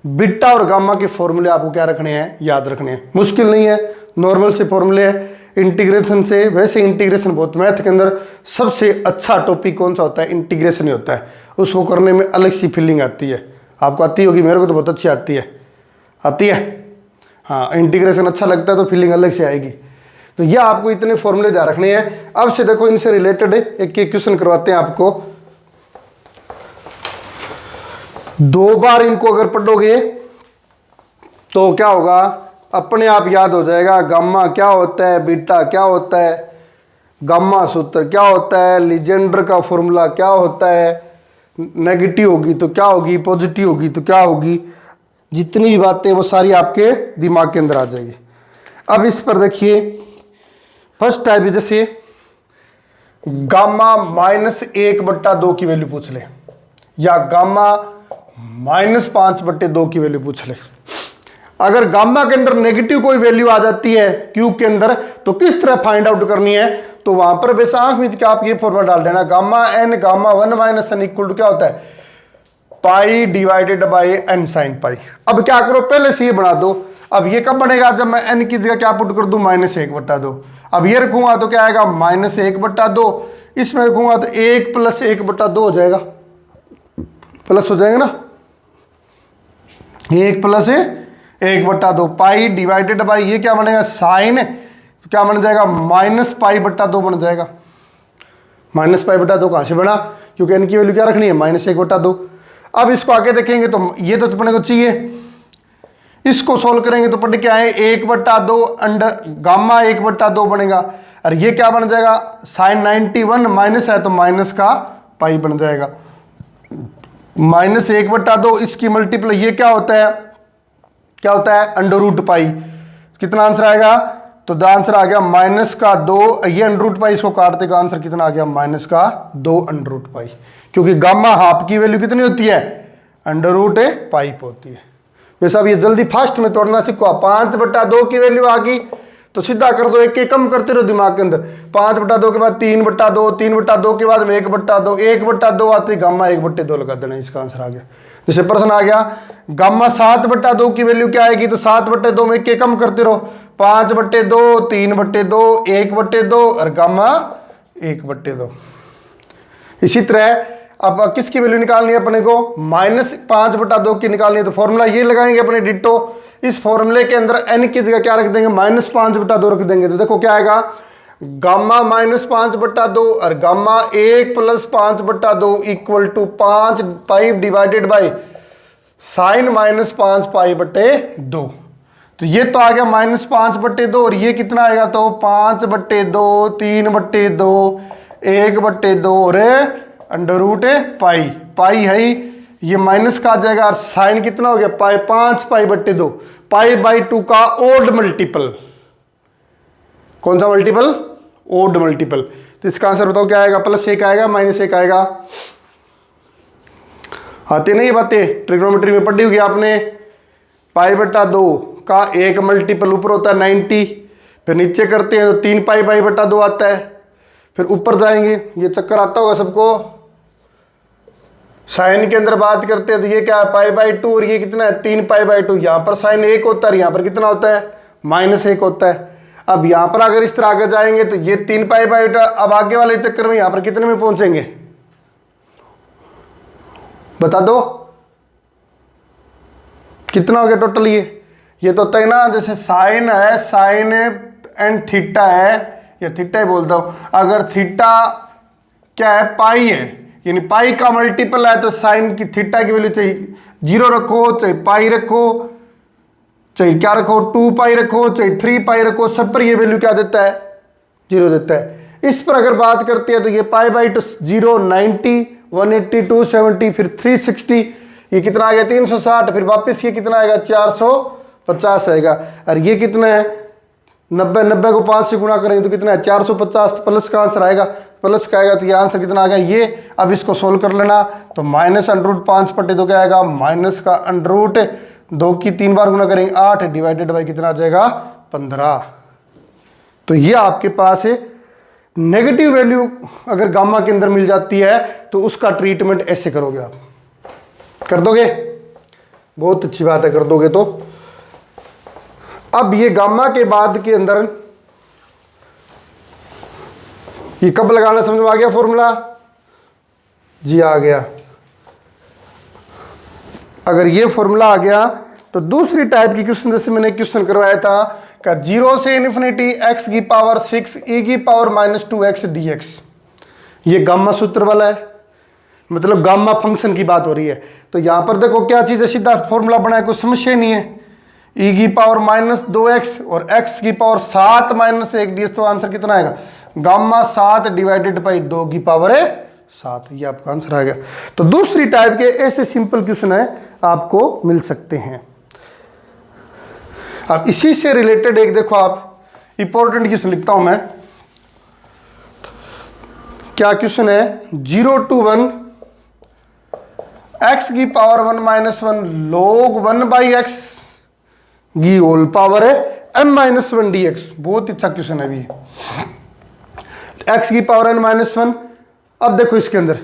बीटा और गामा के फॉर्मूले आपको क्या रखने हैं, याद रखने हैं। मुश्किल नहीं है, नॉर्मल से फॉर्मूले है इंटीग्रेशन से। वैसे इंटीग्रेशन बहुत मैथ के अंदर सबसे अच्छा टॉपिक कौन सा होता है, इंटीग्रेशन ही होता है। उसको करने में अलग सी फीलिंग आती है। आपको आती होगी, मेरे को तो बहुत अच्छी आती है। हाँ, इंटीग्रेशन अच्छा लगता है तो फीलिंग अलग से आएगी। तो यह आपको इतने फॉर्मूले ध्यान रखने हैं। अब से देखो इनसे रिलेटेड एक क्वेश्चन करवाते हैं आपको। 2 बार इनको अगर पढ़ोगे तो क्या होगा, अपने आप याद हो जाएगा। गामा क्या होता है, बीटा क्या होता है, गामा सूत्र क्या होता है, लीजेंडर का फॉर्मूला क्या होता है, नेगेटिव होगी तो क्या होगी, पॉजिटिव होगी तो क्या होगी। जितनी भी बातें वो सारी आपके दिमाग के अंदर आ जाएगी। अब इस पर देखिए, फर्स्ट टाइप जैसे गामा -1/2 की वैल्यू पूछ ले या गामा -5/2 की वैल्यू पूछ ले। अगर गामा के अंदर नेगेटिव कोई वैल्यू आ जाती है क्यूब के अंदर तो किस तरह फाइंड आउट करनी है, तो वहां पर वैसा आंख मीच के आप ये फॉर्मूला डाल देना, gamma N gamma 1 minus N equal to क्या होता है, pi divided by N sine pi. अब क्या करो, पहले से ये बना दो। अब ये कब बनेगा, जब मैं एन की जगह क्या पुट कर दूं, -1/2। अब ये रखूंगा तो क्या आएगा, -1/2। इसमें रखूंगा तो 1 + 1/2 हो जाएगा, प्लस हो जाएगा ना, 1 + 1/2 पाई डिवाइडेड बाई ये क्या बनेगा, साइन, तो क्या बन जाएगा, -π/2 बन जाएगा। -π/2 कहां से बना, क्योंकि n की वैल्यू क्या रखनी है, -1/2। अब इसको आगे देखेंगे तो ये तो अपने को चाहिए, इसको सोल्व करेंगे तो पढ़ के आए 1/2 अंडर गामा 1/2 बनेगा। और ये क्या बन जाएगा, साइन 91 माइनस है तो माइनस का पाई बन जाएगा, -1/2। इसकी मल्टीप्लाई ये क्या होता है, अंडर रूट पाई। कितना आंसर आएगा, तो आंसर आ गया माइनस का 2, ये अंडर रूट पाई इसको काटते का आंसर कितना आ गया माइनस का 2 अंडर रूट पाई, क्योंकि गामा हाफ की वैल्यू कितनी होती है अंडर रूट पाइप होती है। वैसे अब ये जल्दी फास्ट में तोड़ना सीखो। 5/2 की वैल्यू आ गई तो सीधा कर दो, एक कम करते रहो दिमाग के अंदर। 5/2 के बाद 3/2, 3/2 के बाद में 1/2, 1/2 आते गामा 1/2 लगा देना, इसका आंसर आ गया। जैसे प्रश्न आ गया गामा 7/2 की वैल्यू क्या आएगी, तो 7/2 में एक कम करते रहो, 5/2, 3/2, 1/2 और गामा 1/2। इसी तरह अब किसकी वैल्यू निकालनी है अपने को, -5/2 की निकालनी है, तो फॉर्मूला ये लगाएंगे अपने डिट्टो। इस फॉर्मूले के अंदर n की जगह क्या रख देंगे -5/2 रख देंगे। तो देखो क्या आएगा, गामा -5/2 और gamma 1 + 5/2 = 5 pi divided by sign -5 π/2। तो ये तो आ गया -5/2 और ये कितना आएगा, तो 5/2, 3/2, 1/2 और अंडर रूट पाई। पाई है ये माइनस का आ जाएगा और साइन कितना हो गया पाई, 5 π/2, π/2 का ओड मल्टीपल। कौन सा मल्टीपल, ओड मल्टीपल। तो इसका आंसर बताओ क्या आएगा, +1 आएगा -1 आएगा। आती नहीं ये बातें, ट्रिग्नोमेट्री में पढ़ी होगी आपने। π/2 का एक मल्टीपल ऊपर होता है 90, फिर नीचे करते हैं तो 3 π/2 आता है, फिर ऊपर जाएंगे, ये चक्कर आता होगा सबको। साइन के अंदर बात करते हैं तो ये क्या है π/2 और ये कितना है 3 π/2। यहां पर साइन 1 होता है, यहां पर कितना होता है -1 होता है। अब यहां पर अगर इस तरह आगे जाएंगे तो ये 3 π/2, अब आगे वाले चक्कर में यहां पर कितने में पहुंचेंगे बता दो, कितना हो गया टोटल। ये तो होता है ना, जैसे साइन है, साइन एंड थीटा है, या थीटा ही बोलता हूं। अगर थीटा क्या है पाई है, यानी पाई का मल्टीपल है, तो साइन की थीटा की वैल्यू चाहे 0 रखो, चाहे पाई रखो, चाहे क्या रखो 2 पाई रखो, चाहे 3 पाई रखो, सब पर ये वैल्यू क्या देता है 0 देता है। इस पर अगर बात करते हैं तो ये π/2 0, 90, 180, 270, फिर 360, ये कितना आ गया 360, फिर वापस ये कितना आएगा 450 आएगा। और ये कितना है 90 को 5 से गुणा करेंगे तो कितना है 450, तो प्लस का आंसर आएगा, प्लस का आएगा। तो ये आंसर कितना आ गया ये। अब इसको सोल्व कर लेना, तो -√5/2 क्या आएगा, -√2 की 3 बार गुणा करेंगे 8 डिवाइडेड बाई कितना आ जाएगा 15। तो ये आपके पास है नेगेटिव वैल्यू अगर गामा के अंदर मिल जाती है तो उसका ट्रीटमेंट ऐसे करोगे आप। कर दोगे, बहुत अच्छी बात है, कर दोगे। तो अब ये गामा के बाद के अंदर ये कब लगाना समझ में आ गया फॉर्मूला जी, आ गया। अगर ये फॉर्मूला आ गया तो दूसरी टाइप की क्वेश्चन, जैसे मैंने क्वेश्चन करवाया था का 0 से इन्फिनिटी x⁻6 e⁻²x dx, ये गामा सूत्र वाला है, मतलब गामा फंक्शन की बात हो रही है। तो यहां पर देखो क्या चीज है, सीधा फॉर्मूला बनाया, कोई समस्या नहीं है। e⁻²x और x⁻7 - 1 dx, तो आंसर कितना आएगा गामा 7 डिवाइडेड बाई 2⁻7, ये आपका आंसर आ गया। तो दूसरी टाइप के ऐसे सिंपल क्वेश्चन है आपको मिल सकते हैं। अब इसी से रिलेटेड एक देखो आप इंपॉर्टेंट क्वेश्चन लिखता हूं मैं, क्या क्वेश्चन है 0 to 1 x⁻1 - 1 log 1/x की होल पावर है m-1 dx। बहुत अच्छा क्वेश्चन है अभी x⁻n - 1। अब देखो इसके अंदर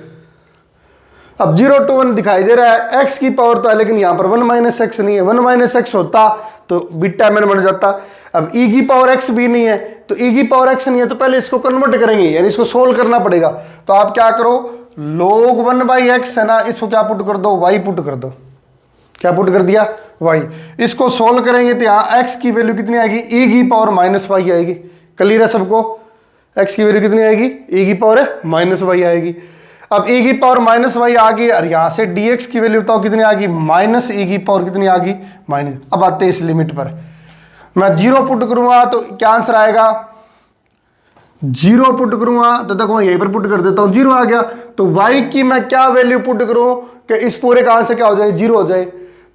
अब 0 to 1 दिखाई दे रहा है, x की पावर तो है लेकिन यहां पर 1 - x नहीं है। 1 - x होता तो बीटा mn बन जाता। अब e⁻x भी नहीं है, तो e⁻x नहीं है तो पहले इसको कन्वर्ट करेंगे, यानी इसको सोल्व करना पड़ेगा। तो आप क्या करो, log 1/x है ना, इसको क्या पुट कर दो, y पुट कर दो। क्या पुट कर दिया, y। इसको सोल्व करेंगे तो यहाँ x की वैल्यू कितनी आएगी, e⁻−y आएगी। क्लियर है सबको, x की वैल्यू कितनी आएगी, e⁻−y आएगी। अब e⁻−y आ गई और यहां से dx की वैल्यू बताओ कितनी आ गई, -e⁻, कितनी आ गई माइनस। अब आते हैं इस लिमिट पर, मैं 0 पुट करूंगा तो क्या आंसर आएगा, 0 पुट करूंगा तो देखो मैं यहीं पर पुट कर देता हूं, 0 आ गया। तो y की मैं क्या वैल्यू पुट करूं कि इस पूरे का आंसर क्या हो जाए, 0 हो जाए।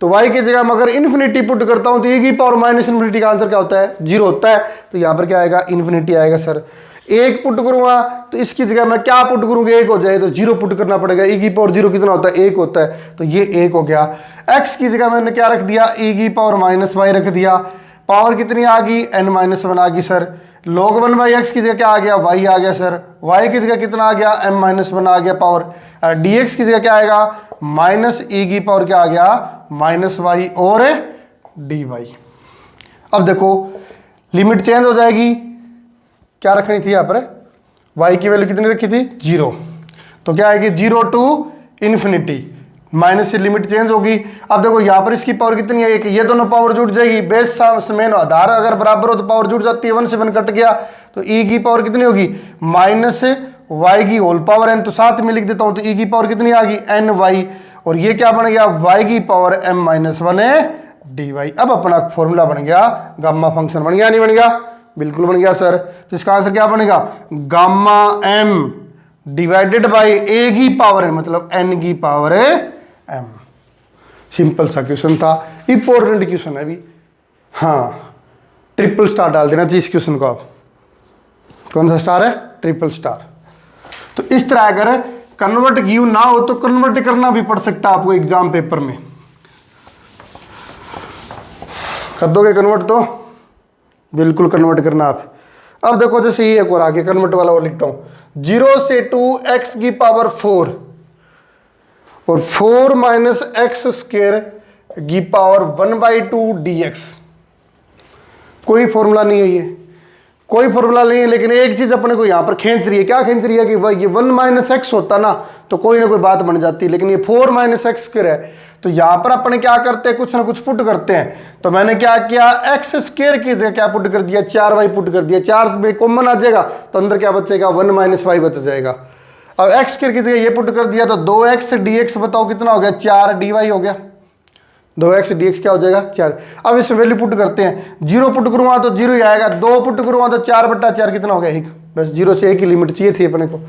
तो y की जगह मैं अगर इन्फिनिटी पुट करता हूं तो e की पावर माइनस इन्फिनिटी का आंसर क्या होता है? 0 होता है। तो यहां पर क्या आएगा? इन्फिनिटी आएगा सर। 1 पुट करूंगा तो इसकी जगह मैं क्या पुट करूंगा? 1 हो जाए तो 0 पुट करना पड़ेगा। e की पावर 0 कितना होता है? 1 होता है। तो ये 1 हो गया। x की जगह मैंने क्या रख दिया? e की पावर माइनस y रख दिया। पावर कितनी आ गई? n-1 आ गई सर। log 1/x की जगह क्या आ गया? y आ गया सर। y की जगह कितना आ गया? m-1 आ गया पावर। dx की जगह क्या आएगा? माइनस e की पावर क्या आ गया? -y और dy। अब देखो लिमिट चेंज हो जाएगी। क्या रखनी थी यहाँ पर? y की वैल्यू कितनी रखी थी? 0। तो क्या आएगी? 0 टू इन्फिनिटी। माइनस से लिमिट चेंज होगी। अब देखो यहाँ पर इसकी पावर कितनी है? 1। ये दोनों पावर जुड़ जाएगी। बेस समेन आधार अगर बराबर हो तो पावर जुड़ जाती है। 1 से 1 कट गया तो e की पावर कितनी होगी? माइनस y की होल पावर n। तो साथ में लिख देता हूं तो e की पावर कितनी आ गई? ny। और ये क्या बन गया? y की पावर m-1 dy। अब अपना फॉर्मूला बन गया, गामा फंक्शन बन गया नहीं बन गया? बिल्कुल बन गया सर। तो इसका आंसर क्या बनेगा? Gamma m divided by a की पावर n, मतलब n की पावर m। सिंपल सा क्वेश्चन था, इंपॉर्टेंट क्वेश्चन है अभी। हाँ, ट्रिपल स्टार डाल देना चाहिए इस क्वेश्चन को। आप कौन सा स्टार है? Triple star. तो इस तरह अगर कन्वर्ट गिव ना हो तो कन्वर्ट करना भी पड़ सकता है आपको एग्जाम पेपर में। कर दोगे कन्वर्ट? तो बिल्कुल कन्वर्ट करना आप। अब देखो जैसे ये एक और आगे कन्वर्ट वाला और लिखता हूं, 0 से 2x की पावर 4 और 4 माइनस एक्स स्क्र की पावर 1/2 dx। कोई फॉर्मूला नहीं है, ये कोई फॉर्मूला नहीं है, लेकिन एक चीज अपने को यहां पर खींच रही है। क्या खींच रही है? कि भाई ये 1 माइनस एक्स होता ना तो कोई ना कोई बात बन जाती, लेकिन ये 4 माइनस एक्स स्क्र है। तो यहां पर अपने क्या करते हैं? कुछ ना कुछ पुट करते हैं। तो मैंने क्या किया? एक्स स्क्र की जगह क्या पुट कर दिया? 4y पुट कर दिया। 4 में कॉमन आ जाएगा तो अंदर क्या बचेगा? 1 माइनस y बच जाएगा। अब एक्स स्क्र की जगह ये पुट कर दिया तो 2x dx बताओ कितना हो गया? 4 dy हो गया। 2x dx क्या हो जाएगा? 4। अब इसमें वैल्यू पुट करते हैं। 0 पुट करूंगा तो 0 ही आएगा। 2 पुट करूंगा तो 4/4 कितना हो गया? 1। बस 0 से 1 की लिमिट चाहिए थी अपने को।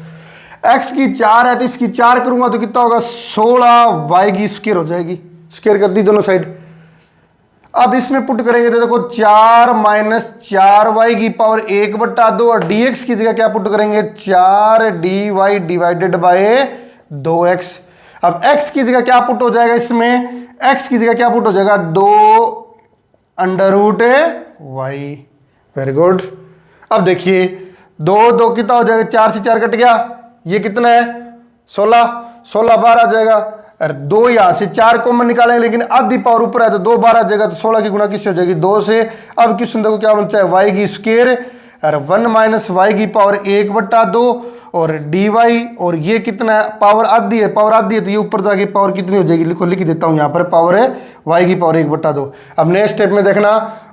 x की 4 है तो इसकी 4 करूंगा तो कितना होगा? 16 y की स्क्वायर हो जाएगी। स्क्वायर कर दी दोनों साइड। अब इसमें पुट करेंगे तो देखो 4 माइनस 4y की पावर 1/2 और dx की जगह क्या पुट करेंगे? 4 dy डिवाइडेड बाय 2x। अब x की जगह क्या पुट हो जाएगा? इसमें x की जगह क्या पुट हो जाएगा? 2√y। Very good. अब देखिए 2 कितना हो जाएगा? 4 से 4 कट गया। ये कितना है? 16 बाहर आ जाएगा। और 2 यहां से 4 कॉमन निकालेंगे, लेकिन आधी पावर ऊपर है तो 2 बाहर आ जाएगा। तो 16 की गुणा किससे हो जाएगी? 2 से। अब क्वेश्चन देखो क्या बनता है? y की स्क्वायर और 1 माइनस y की पावर 1/2 और dy। और ये कितना है? पावर आधी है। पावर आधी है तो ये ऊपर जाके पावर कितनी हो जाएगी? लिखो, लिख देता हूं यहां पर। पावर है y की पावर 1/2। अब नेक्स्ट स्टेप में देखना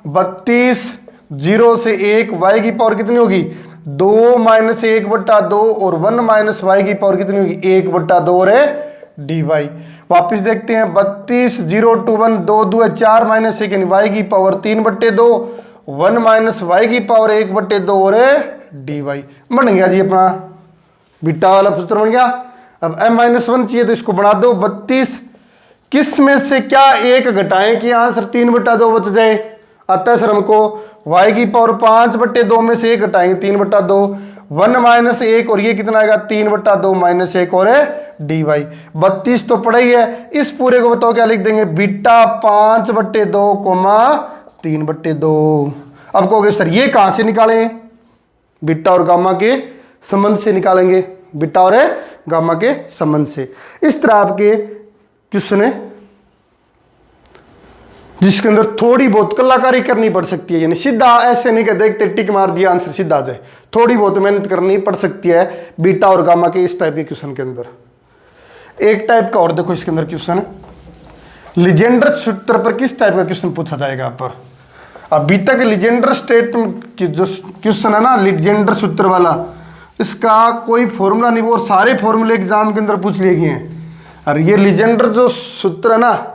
32 0 से 1 y की पावर कितनी होगी? 2 माइनस 1/2 और 1 माइनस y की पावर कितनी होगी? 1/2 और dy। वापिस देखते हैं 32 0 to 1 2 2 है 4 माइनस 1 यानी y की पावर 3/2 1 माइनस y की पावर 1/2 और dy। बन गया जी अपना बीटा वाला सूत्र बन गया। अब m-1 चाहिए तो इसको बना दो। 32 किस में से क्या एक घटाएं कि आंसर 3/2 बच जाए? आता है सर हमको। y की पावर 5/2 में से 1 घटाएंगे 3/2 1 माइनस 1 और ये कितना आएगा? 3/2 माइनस 1 और dy। 32 तो पड़ा ही है। इस पूरे को बताओ क्या लिख देंगे? बीटा 5/2 3/2। अब कहोगे सर ये कहां से निकालें? बीटा और गामा के संबंध से निकालेंगे। बीटा और गामा के संबंध से। इस तरह आपके क्वेश्चन है जिसके अंदर थोड़ी बहुत कलाकारी करनी पड़ सकती है। यानी सीधा ऐसे नहीं कि देखते टिक मार दिया आंसर सीधा आ जाए। थोड़ी बहुत मेहनत करनी पड़ सकती है बीटा और गामा के इस टाइप के क्वेश्चन के अंदर। एक टाइप का और देखो इसके अंदर क्वेश्चन, लीजेंडर सूत्र पर किस टाइप का क्वेश्चन पूछा जाएगा पर। अभी तक लीजेंडर स्टेट की जो क्वेश्चन है ना, लीजेंडर सूत्र वाला, इसका कोई फॉर्मूला नहीं, वो सारे फॉर्मूले एग्जाम के अंदर पूछ लिए गए हैं। और ये लीजेंडर जो सूत्र है ना,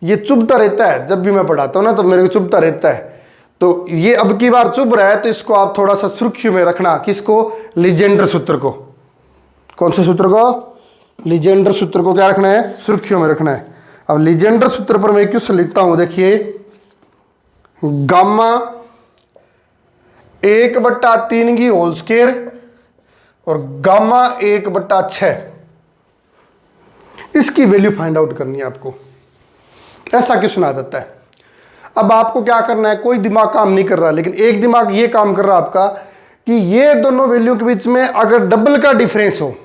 ये चुभता रहता है। जब भी मैं पढ़ाता हूँ ना तो मेरे को चुभता रहता है। तो ये अब की बार चुभ रहा है तो इसको आप थोड़ा सा सुर्खी में रखना। किसको? लीजेंडर सूत्र को। कौन से सूत्र को? लीजेंडर सूत्र को क्या रखना है? सुर्खियों में रखना है। अब लीजेंडर सूत्र पर मैं क्वेश्चन लिखता हूं, देखिए गामा 1/3 की होल स्क्वायर और गामा 1/6, इसकी वैल्यू फाइंड आउट करनी है आपको। ऐसा क्वेश्चन आ जाता है। अब आपको क्या करना है, कोई दिमाग काम नहीं कर रहा, लेकिन एक दिमाग ये काम कर रहा है आपका कि ये दोनों वैल्यू के बीच में अगर डबल का डिफरेंस हो,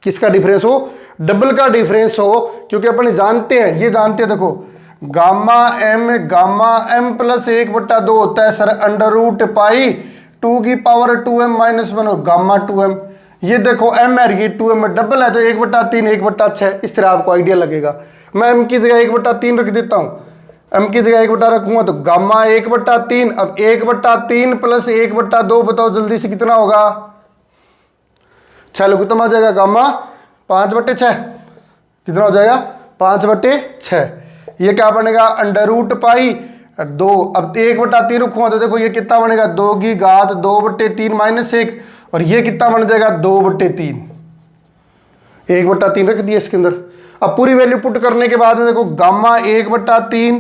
किसका डिफरेंस हो, डबल का डिफरेंस हो, क्योंकि अपन जानते हैं, ये जानते हैं, देखो गामा एम प्लस 1/2 होता है सर √पाई 2 की पावर 2m - 1 और गामा 2m, ये देखो m है 2m में डबल है तो 1/3 1/6, इस तरह आपको आइडिया लगेगा। मैं m की जगह 1/3 रख देता हूं, m की जगह 1 रखूंगा तो गामा 1/3, अब 1/3 प्लस 1/2 बताओ जल्दी से कितना होगा, 6 लघुत्तम आ जाएगा, गामा 5/6 कितना हो जाएगा 5/6, ये क्या बनेगा √पाई 2, अब 1/3 रखूंगा तो देखो ये कितना बनेगा 2 की घात 2/3 - 1, और ये कितना बन जाएगा 2/3, 1/3 रख दिया इसके अंदर। अब पूरी वैल्यू पुट करने के बाद में देखो गामा 1/3,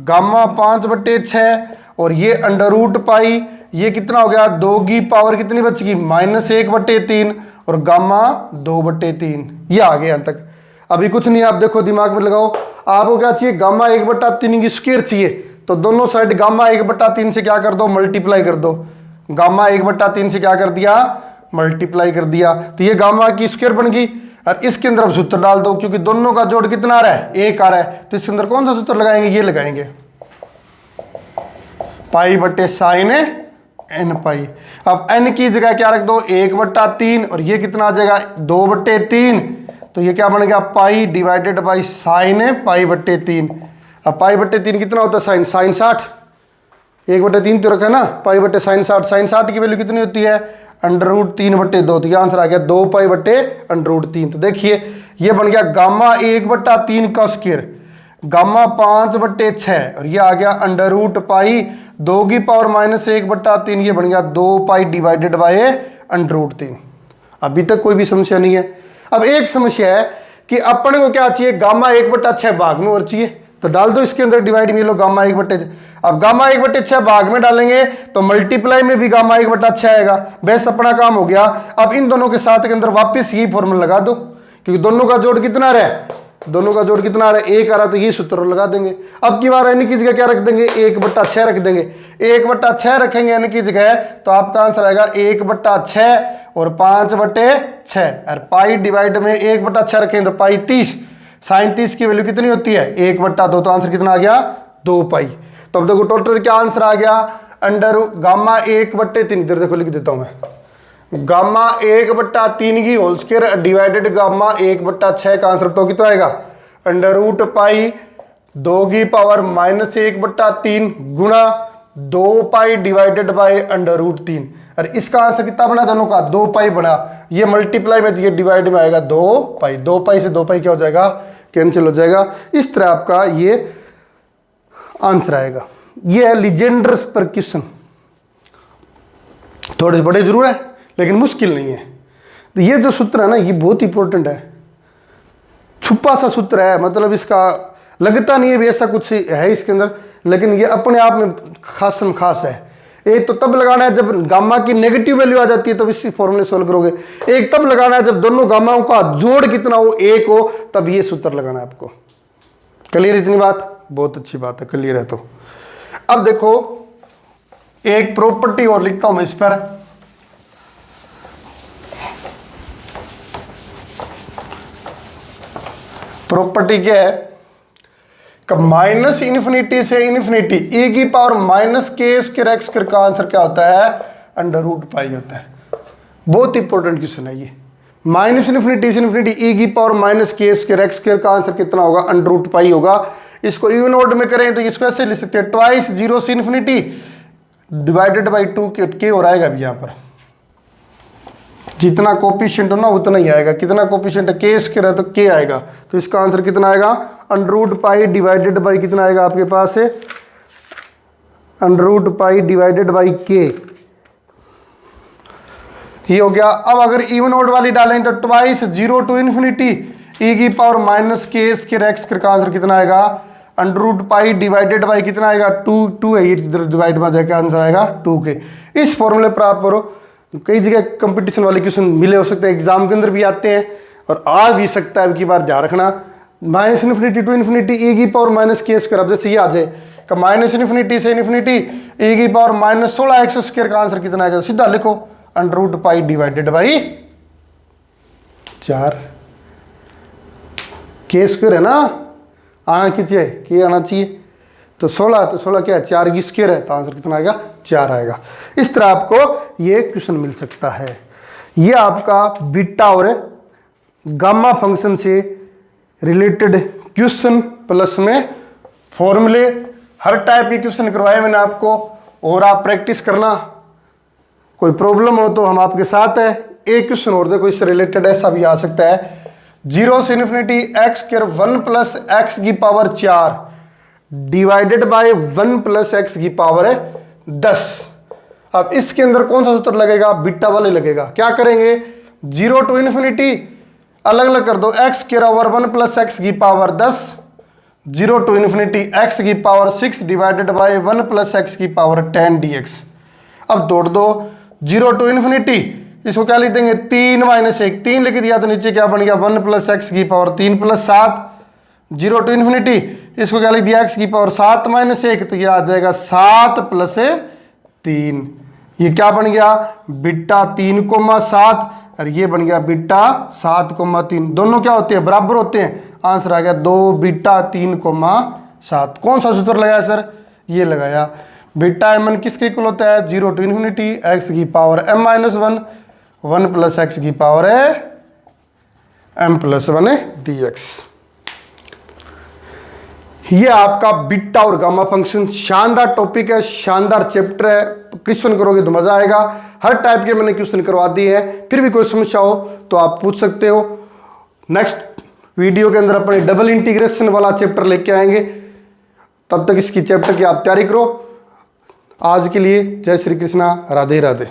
गामा 5/6 और ये √पाई, ये कितना हो गया 2 की पावर कितनी बच गई -1/3 और गामा 2/3, ये आ गया यहां तक। अभी कुछ नहीं, आप देखो दिमाग में लगाओ, आपको क्या चाहिए गामा 1/3 की स्क्वायर चाहिए, तो दोनों साइड गामा 1/3 से क्या कर दो मल्टीप्लाई कर दो, गामा 1/3 से क्या कर दिया मल्टीप्लाई कर दिया, तो ये गामा की स्क्वायर बन गई। और इसके अंदर अब सूत्र डाल दो, क्योंकि दोनों का जोड़ कितना आ रहा है 1 आ रहा है, तो इसके अंदर कौन सा सूत्र लगाएंगे, ये लगाएंगे पाई/sin n पाई। अब n की जगह क्या रख दो 1/3 और ये कितना आ जाएगा 2/3, तो ये क्या बन गया पाई डिवाइडेड बाई साइन पाई/3। अब पाई/3 कितना होता है साइन 60, 1/3 तो रखा है ना, पाई/sin 60, साइन 60 की वैल्यू कितनी होती है √3/2, तो ये आंसर आ गया 2 पाई/√3। तो देखिए ये बन गया गामा 1/3 का स्क्वायर, गामा 5/6 और ये आ गया √पाई 2 की पावर -1/3, ये बन गया 2 पाई डिवाइडेड बाय √3। अभी तक कोई भी समस्या नहीं है। अब एक समस्या है कि अपने को क्या चाहिए गामा 1/6 भाग में और चाहिए, तो डाल दो इसके अंदर डिवाइड में, लो गामा 1/6, अब गामा 1/6 भाग में डालेंगे तो मल्टीप्लाई में भी गामा 1/6 आएगा, बस अपना काम हो गया। अब इन दोनों के साथ के अंदर वापस यही फॉर्मूला लगा दो, क्योंकि दोनों का जोड़ कितना रहा है, दोनों का जोड़ कितना आ रहा है 1 आ रहा है, तो ये सूत्र लगा देंगे। अब की बार n की जगह क्या रख देंगे 1/6 रख देंगे, 1/6 रखेंगे n की जगह, तो आपका आंसर आएगा 1/6 और 5/6, और पाई डिवाइड में 1/6 रखेंगे तो पाई 30, साइन 30 की वैल्यू कितनी होती है 1/2, तो आंसर कितना आ गया 2 पाई। तो अब देखो टोटल क्या आंसर आ गया गामा 1/3, इधर देखो लिख देता हूं मैं, गामा 1/3 की होल स्क्वायर डिवाइडेड गामा 1/6 का आंसर तो कितना आएगा √पाई 2 की पावर -1/3 गुणा 2 पाई डिवाइडेड बाय √3, और इसका आंसर कितना बना दोनों का 2 पाई बना, ये मल्टीप्लाई में ये डिवाइड में आएगा 2 पाई, 2 पाई से 2 पाई क्या हो जाएगा कैंसिल हो जाएगा। इस तरह आपका ये आंसर आएगा। ये है लीजेंडर्स पर क्वेश्चन, थोड़े बड़े जरूर है लेकिन मुश्किल नहीं है। तो ये जो सूत्र है ना ये बहुत इंपॉर्टेंट है, छुपा सा सूत्र है, मतलब इसका लगता नहीं है भी ऐसा कुछ है इसके अंदर, लेकिन ये अपने आप में खासम खास है। एक तो तब लगाना है जब गामा की नेगेटिव वैल्यू आ जाती है, तब इसी फॉर्मूले सोल्व करोगे। एक तब लगाना है जब दोनों गामाओं का जोड़ कितना हो 1 हो, तब ये सूत्र लगाना है आपको। क्लियर इतनी बात? बहुत अच्छी बात है, क्लियर है। तो अब देखो एक प्रॉपर्टी और लिखता हूं मैं इस पर, प्रॉपर्टी क्या है -∞ से इन्फिनिटी e की पावर -k² का आंसर क्या होता है √पाई होता है। बहुत इंपॉर्टेंट क्वेश्चन है ये। -∞ से इन्फिनिटी e की पावर -k² का आंसर कितना होगा √पाई होगा। इसको इवन ऑड में करें तो इसको ऐसे लिख सकते हैं 2 0 से इन्फिनिटी डिवाइडेड बाई 2 के और आएगा भी यहाँ पर, जितना कोफिशिएंट हो ना उतना ही आएगा। कितना कोफिशिएंट है k² है तो k आएगा, तो इसका आंसर कितना आएगा √पाई डिवाइडेड बाई कितना आएगा आपके पास है √पाई डिवाइडेड बाई k, ये हो गया। अब अगर इवन ऑड वाली डालें तो 2 0 to इन्फिनिटी ई की power minus K square X का आंसर कितना आएगा, under root pi divided by कितना आएगा, 2 है, ये इधर डिवाइड में जाकर आंसर आएगा 2 के। इस फॉर्मूले पर आप करो, कई जगह कंपटीशन वाले क्वेश्चन मिले हो सकते हैं, एग्जाम के अंदर भी आते हैं और आ भी सकता है, अब की बार ध्यान रखना। Minus infinity to infinity E की पावर माइनस के स्क्वायर, अब जैसे ये आ जाए माइनस इन्फिनिटी से इन्फिनिटी ई की पावर माइनस 16 एक्स स्क्वायर का आंसर कितना आएगा, सीधा लिखो under root pi divided by 4 के स्क्वायर है ना, आना कितने के आना चाहिए, तो 16 तो 16 क्या है 4 की स्क्वायर है, तो आंसर कितना आएगा 4 आएगा। इस तरह आपको ये क्वेश्चन मिल सकता है। ये आपका बीटा और गामा फंक्शन से रिलेटेड क्वेश्चन प्लस में फॉर्मूले, हर टाइप के क्वेश्चन करवाए मैंने आपको, और आप प्रैक्टिस करना। कोई प्रॉब्लम हो तो हम आपके साथ है। एक क्वेश्चन और देखो इससे रिलेटेड, ऐसा भी आ सकता है 0 से infinity X square 1 plus X की power 4 divided by 1 plus X की पावर 10। अब इसके अंदर कौन सा सूत्र लगेगा, बीटा वाले लगेगा। क्या करेंगे, 0 टू इन्फिनिटी अलग अलग कर दो, x square over 1 plus X की पावर 10, 0 टू इन्फिनिटी एक्स की power 6 divided by 1 plus X की पावर 10 dx। अब तोड़ दो, 0 टू इन्फिनिटी, इसको क्या लिख देंगे 3 माइनस 1, 3 लिख दिया तो नीचे क्या बन गया 1 प्लस एक्स की पावर 3 प्लस 7, 0 टू इन्फिनिटी, इसको क्या लिख दिया एक्स की पावर 7 माइनस 1, तो यह आ जाएगा 7 प्लस 3, ये क्या बन गया बीटा 3,7, और ये बन गया बीटा 7,3। दोनों क्या होते हैं, बराबर होते हैं। आंसर आ गया 2 बीटा 3,7। कौन सा सूत्र लगाया सर, ये लगाया। बीटा एम एन किसके इक्वल होता है, 0 टू इन्फिनिटी एक्स की power m minus 1, 1 plus X की पावर m प्लस 1 dx। ये आपका बीटा और गामा फंक्शन शानदार टॉपिक है, शानदार चैप्टर है। क्वेश्चन करोगे तो मजा आएगा। हर टाइप के मैंने क्वेश्चन करवा दिए हैं, फिर भी कोई समस्या हो तो आप पूछ सकते हो। नेक्स्ट वीडियो के अंदर अपने डबल इंटीग्रेशन वाला चैप्टर लेके आएंगे, तब तक इसकी चैप्टर की आप तैयारी करो। आज के लिए जय श्री कृष्णा, राधे राधे।